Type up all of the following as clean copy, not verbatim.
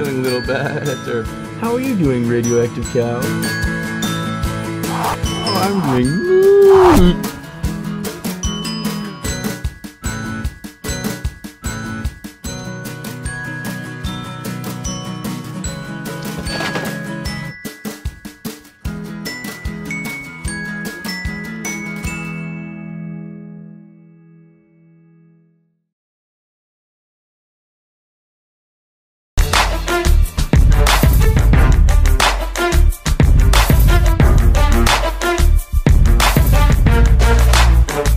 feeling a little better. How are you doing, radioactive cow? Oh, I'm doing...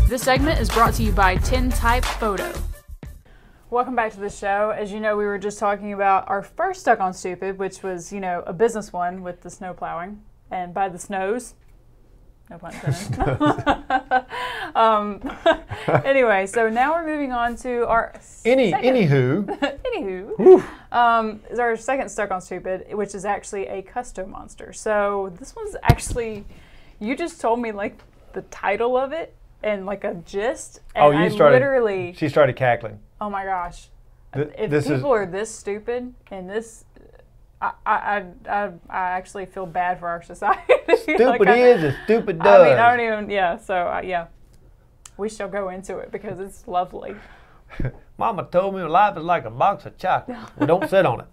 This segment is brought to you by Tintype Photo. Welcome back to the show. As you know, we were just talking about our first Stuck on Stupid, which was, a business one with the snow plowing. And by the snows, no pun intended. Anyway, so now we're moving on to our Anywho. Is our second Stuck on Stupid, which is actually a custom monster. So this one's actually, you just told me like the title of it and like a gist. And She started cackling. Oh my gosh! If people are this stupid and this, I actually feel bad for our society. Stupid is and stupid does. I mean, I don't even. Yeah. So yeah, we shall go into it because it's lovely. Mama told me life is like a box of chocolate. Well, don't sit on it.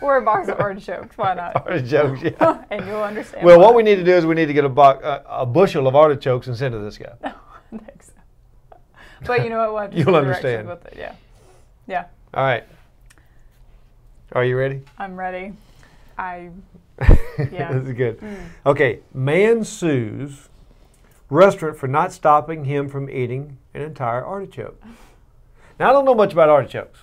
Or a box of artichokes. Why not? Artichokes, yeah. And you'll understand. Well, what we need to do is we need to get a bushel of artichokes and send to this guy. Thanks. But you know what? We'll have to You'll understand. with it. Yeah. Yeah. All right. Are you ready? I'm ready. Yeah. This is good. Okay. Man sues restaurant for not stopping him from eating an entire artichoke. Now, I don't know much about artichokes.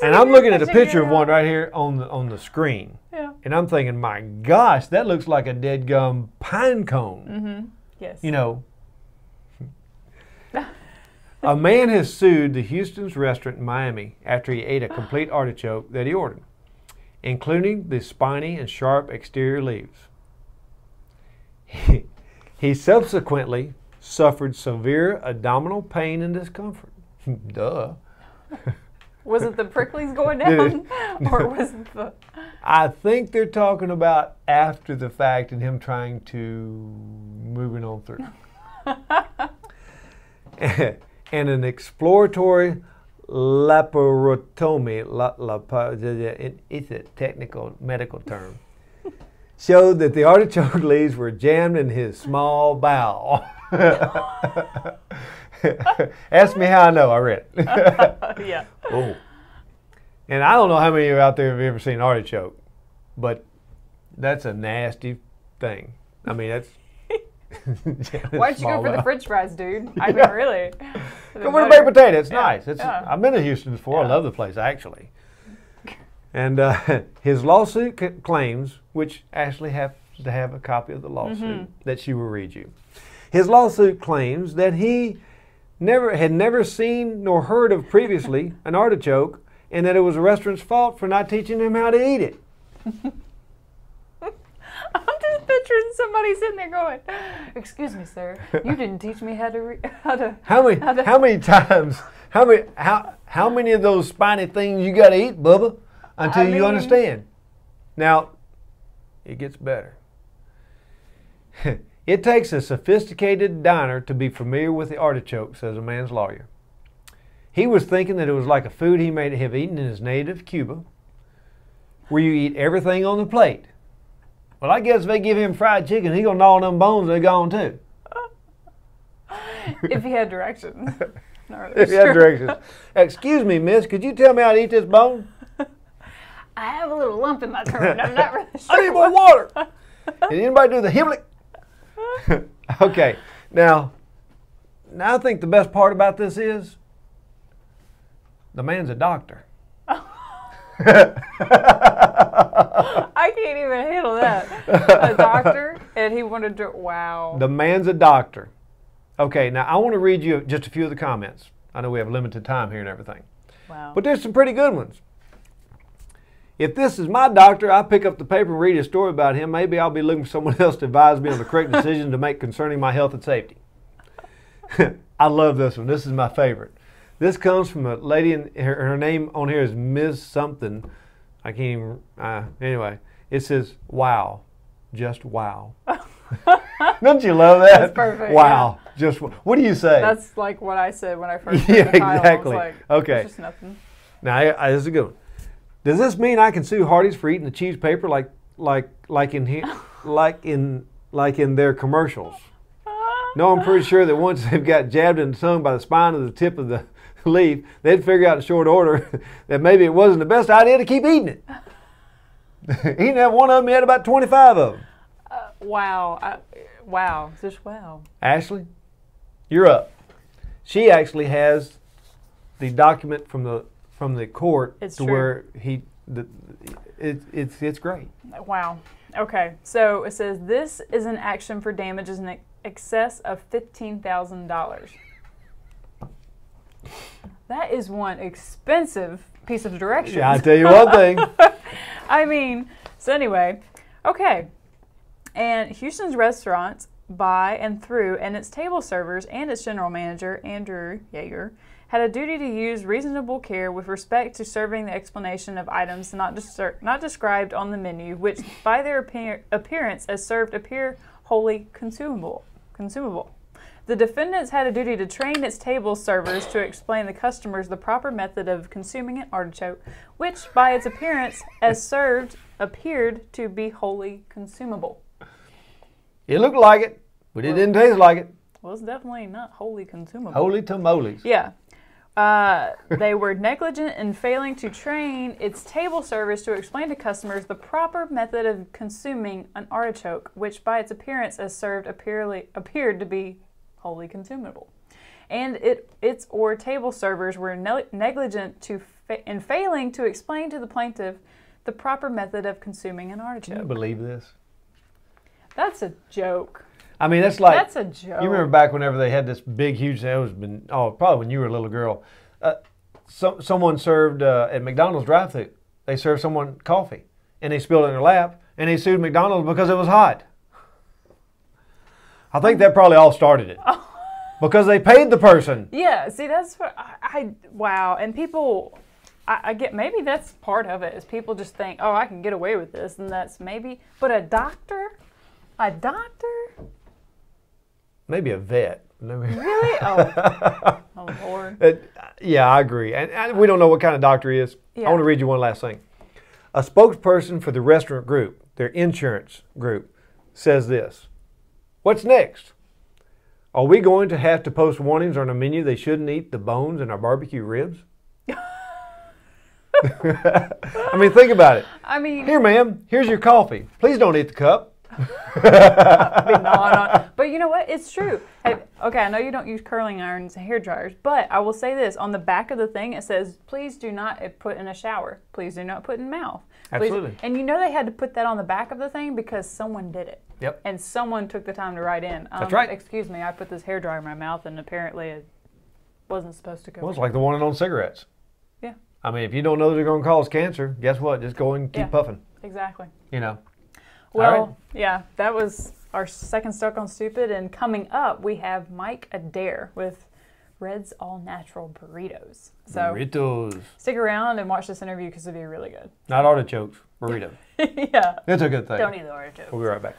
And I'm looking at a picture of one right here on the screen. Yeah. And I'm thinking, my gosh, that looks like a dead gum pine cone. Mm-hmm. Yes. A man has sued the Houston's restaurant in Miami after he ate a complete artichoke that he ordered, including the spiny and sharp exterior leaves. He subsequently suffered severe abdominal pain and discomfort. Duh. Was it the pricklies going down? Or was it the... I think they're talking about after the fact and him trying to moving on through. And an exploratory laparotomy, it's a technical medical term, showed that the artichoke leaves were jammed in his small bowel. Ask me how I know. I read it. Yeah. Oh. And I don't know how many of you out there have ever seen artichoke, but that's a nasty thing. I mean, that's... Why'd you go for the French fries, dude? I mean, really. Go for the baked potato. It's nice. I've been to Houston before. I love the place, actually. And his lawsuit claims, which Ashley happens to have a copy of the lawsuit that she will read you. His lawsuit claims that he had never seen nor heard of previously an artichoke, and that it was the restaurant's fault for not teaching him how to eat it. I'm just picturing somebody sitting there going, "Excuse me, sir, you didn't teach me how to." How many times? How many of those spiny things you got to eat, Bubba, until you understand? Now, it gets better. It takes a sophisticated diner to be familiar with the artichoke, says a man's lawyer. He was thinking that it was like a food he may have eaten in his native Cuba, where you eat everything on the plate. Well, I guess if they give him fried chicken, he's going to gnaw on them bones, they're gone too. If he had directions. If he had directions. Excuse me, miss, could you tell me how to eat this bone? I have a little lump in my throat. I'm not really sure. I need more water. Did anybody do the Himmlick? Okay, now I think the best part about this is the man's a doctor. I can't even handle that. A doctor, and he wanted to, wow. The man's a doctor. Okay, now I want to read you just a few of the comments. I know we have limited time here and everything. Wow. But there's some pretty good ones. If this is my doctor, I pick up the paper and read a story about him. Maybe I'll be looking for someone else to advise me on the correct decision to make concerning my health and safety. I love this one. This is my favorite. This comes from a lady, and her name on here is Ms. Something. I can't even, anyway, it says, wow, just wow. Don't you love that? That's perfect. Wow, just, what do you say? That's like what I said when I first Yeah, heard the title. exactly. I was like, Okay. It's just nothing. Now, this is a good one. Does this mean I can sue Hardee's for eating the cheese paper like in their commercials? No, I'm pretty sure that once they've got jabbed in the tongue by the spine of the tip of the leaf, they'd figure out in short order that maybe it wasn't the best idea to keep eating it. He didn't have one of them, he had about 25 of them. Wow. Wow. Just wow. Ashley, you're up. She actually has the document from the court where it's great. Wow. Okay. So it says this is an action for damages in excess of $15,000. That is one expensive piece of directions. Yeah, I tell you one thing. I mean, so anyway, okay. And Houston's restaurants by and through, and its table servers and its general manager, Andrew Yeager, had a duty to use reasonable care with respect to serving the explanation of items not described on the menu, which by their appearance as served appear wholly consumable. The defendants had a duty to train its table servers to explain to customers the proper method of consuming an artichoke, which by its appearance as served appeared to be wholly consumable. It looked like it, but it didn't taste like it. Well, it's definitely not wholly consumable. Holy tamales. Yeah. They were negligent in failing to train its table servers to explain to customers the proper method of consuming an artichoke, which by its appearance as served appeared to be wholly consumable. And its table servers were negligent in failing to explain to the plaintiff the proper method of consuming an artichoke. Can you believe this? That's a joke. I mean, that's like... That's a joke. You remember back whenever they had this big, huge... probably when you were a little girl. Someone served at McDonald's drive-thru. They served someone coffee, and they spilled it in their lap, and they sued McDonald's because it was hot. I think that probably all started it. Because they paid the person. Yeah, see, that's what wow. And people... I get, maybe that's part of it, is people just think, oh, I can get away with this, and that's maybe... But a doctor? A doctor? Maybe a vet. Really? Oh, oh Lord. Yeah, I agree. And we don't know what kind of doctor he is. Yeah. I want to read you one last thing. A spokesperson for the restaurant group, their insurance group, says this. What's next? Are we going to have to post warnings on our menu they shouldn't eat the bones in our barbecue ribs? I mean, think about it. I mean... Here, ma'am, here's your coffee. Please don't eat the cup. But you know what? It's true. Okay, I know you don't use curling irons and hair dryers, but I will say this. On the back of the thing, it says, please do not put in a shower. Please do not put in mouth. Absolutely. And you know they had to put that on the back of the thing because someone did it. Yep. And someone took the time to write in. That's right. Excuse me, I put this hair dryer in my mouth and apparently it wasn't supposed to go. Well, it's like the warning on cigarettes. Yeah. I mean, if you don't know they're going to cause cancer, guess what? Just go and keep puffing. Exactly. You know. Well, yeah, that was our second Stuck on Stupid. And coming up, we have Mike Adair with Red's All Natural Burritos. So burritos. Stick around and watch this interview because it'll be really good. Not artichokes, burrito. Yeah. It's a good thing. Don't eat the artichokes. We'll be right back.